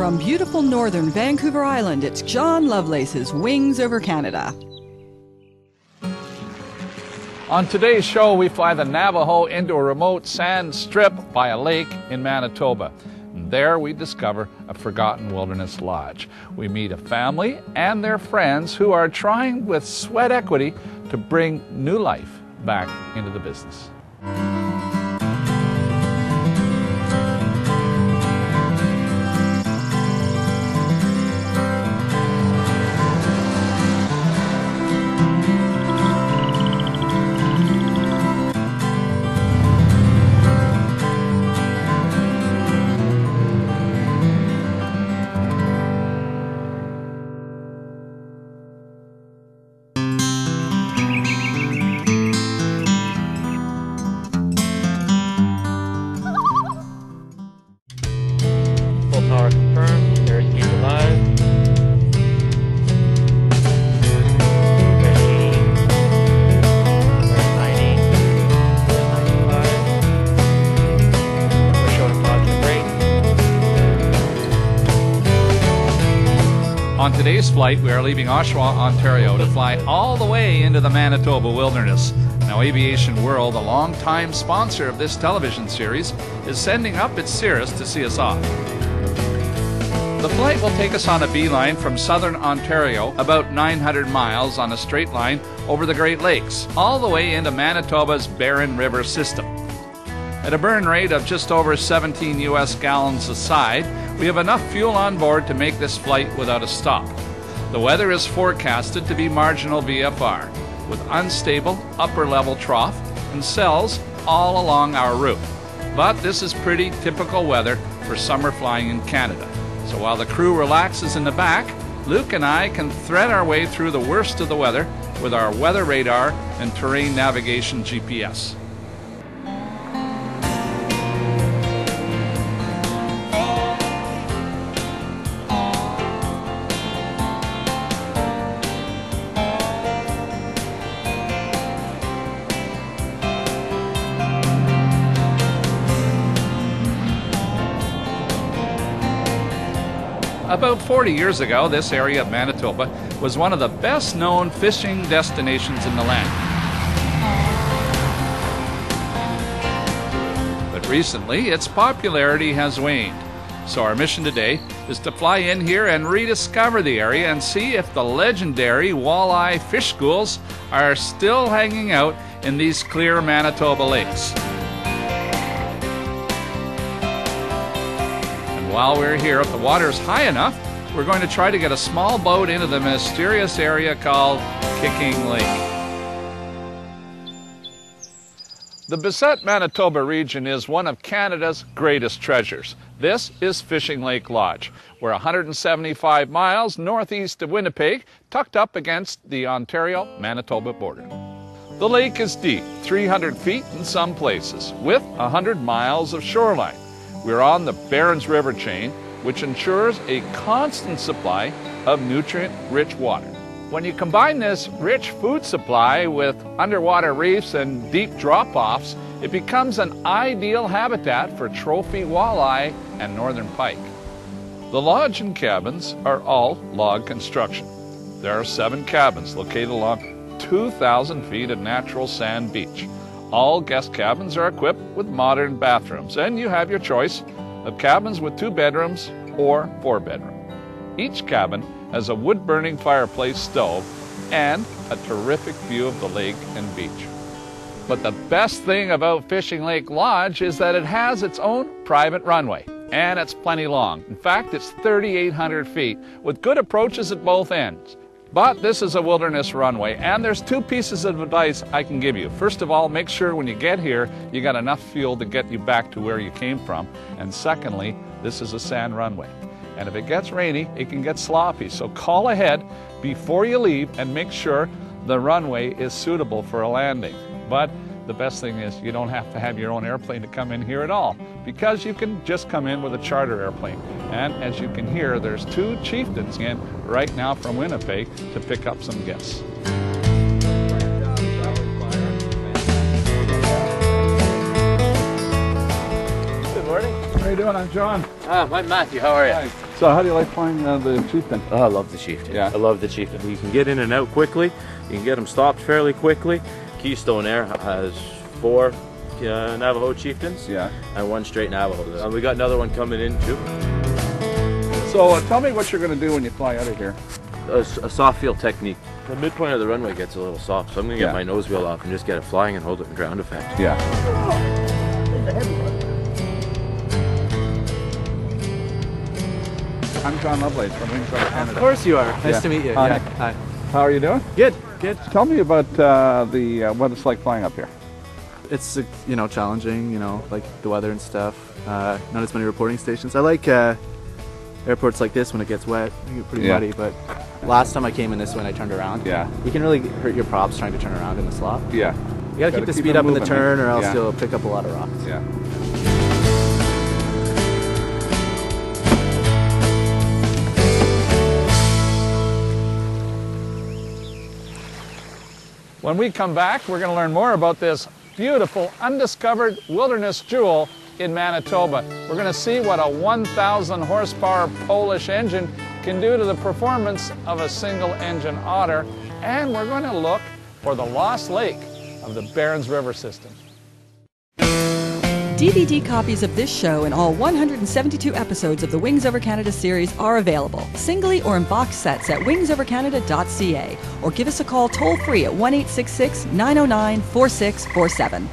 From beautiful northern Vancouver Island, it's John Lovelace's Wings Over Canada. On today's show, we fly the Navajo into a remote sand strip by a lake in Manitoba. And there we discover a forgotten wilderness lodge. We meet a family and their friends who are trying with sweat equity to bring new life back into the business. Power confirmed. There's Keep Alive. There's 80. There's 90. There's 95. We're showing positive brake. On today's flight, we are leaving Oshawa, Ontario to fly all the way into the Manitoba wilderness. Now, Aviation World, a longtime sponsor of this television series, is sending up its Cirrus to see us off. The flight will take us on a beeline from southern Ontario, about 900 miles on a straight line over the Great Lakes, all the way into Manitoba's Barren River system. At a burn rate of just over 17 US gallons a side, we have enough fuel on board to make this flight without a stop. The weather is forecasted to be marginal VFR, with unstable upper-level trough and cells all along our route. But this is pretty typical weather for summer flying in Canada. So while the crew relaxes in the back, Luke and I can thread our way through the worst of the weather with our weather radar and terrain navigation GPS. About 40 years ago, this area of Manitoba was one of the best-known fishing destinations in the land. But recently, its popularity has waned. So our mission today is to fly in here and rediscover the area and see if the legendary walleye fish schools are still hanging out in these clear Manitoba lakes. While we're here, if the water's high enough, we're going to try to get a small boat into the mysterious area called Kicking Lake. The Beset, Manitoba region is one of Canada's greatest treasures. This is Fishing Lake Lodge. We're 175 miles northeast of Winnipeg, tucked up against the Ontario-Manitoba border. The lake is deep, 300 feet in some places, with 100 miles of shoreline. We're on the Barren River chain, which ensures a constant supply of nutrient-rich water. When you combine this rich food supply with underwater reefs and deep drop-offs, it becomes an ideal habitat for trophy walleye and northern pike. The lodge and cabins are all log construction. There are 7 cabins located along 2,000 feet of natural sand beach. All guest cabins are equipped with modern bathrooms, and you have your choice of cabins with 2 bedrooms or 4 bedrooms. Each cabin has a wood-burning fireplace stove and a terrific view of the lake and beach. But the best thing about Fishing Lake Lodge is that it has its own private runway, and it's plenty long. In fact, it's 3,800 feet with good approaches at both ends. But this is a wilderness runway, and there's 2 pieces of advice I can give you. First of all, make sure when you get here, you got enough fuel to get you back to where you came from. And secondly, this is a sand runway. And if it gets rainy, it can get sloppy. So call ahead before you leave and make sure the runway is suitable for a landing. But the best thing is you don't have to have your own airplane to come in here at all, because you can just come in with a charter airplane. And as you can hear, there's 2 chieftains in right now from Winnipeg to pick up some guests. Good morning. How are you doing? I'm John. I'm Matthew. How are you? Hi. So how do you like flying the Chieftain? Oh, I love the Chieftain. Yeah. I love the Chieftain. You can get in and out quickly. You can get them stopped fairly quickly. Keystone Air has 4 Navajo Chieftains. Yeah. And 1 straight Navajo. And we got another one coming in too. So tell me what you're going to do when you fly out of here. A soft field technique. The midpoint of the runway gets a little soft, so I'm going to get my nose wheel off and just get it flying and hold it in ground effect. Yeah. I'm John Lovelace from Wings Over Canada. Of course you are. Nice to meet you. Hi. Yeah. Hi. How are you doing? Good. Good. Tell me about what it's like flying up here. It's challenging. Like the weather and stuff. Not as many reporting stations. I like airports like this when it gets wet. It gets pretty muddy. But last time I came in this one, I turned around. Yeah. You can really hurt your props trying to turn around in the slot. Yeah. You gotta keep the speed up in the turn, or else Yeah. you'll pick up a lot of rocks. Yeah. When we come back, we're going to learn more about this beautiful, undiscovered wilderness jewel in Manitoba. We're going to see what a 1,000 horsepower Polish engine can do to the performance of a single engine otter. And we're going to look for the lost lake of the Barons River system. DVD copies of this show and all 172 episodes of the Wings Over Canada series are available, singly or in box sets at wingsovercanada.ca, or give us a call toll-free at 1-866-909-4647.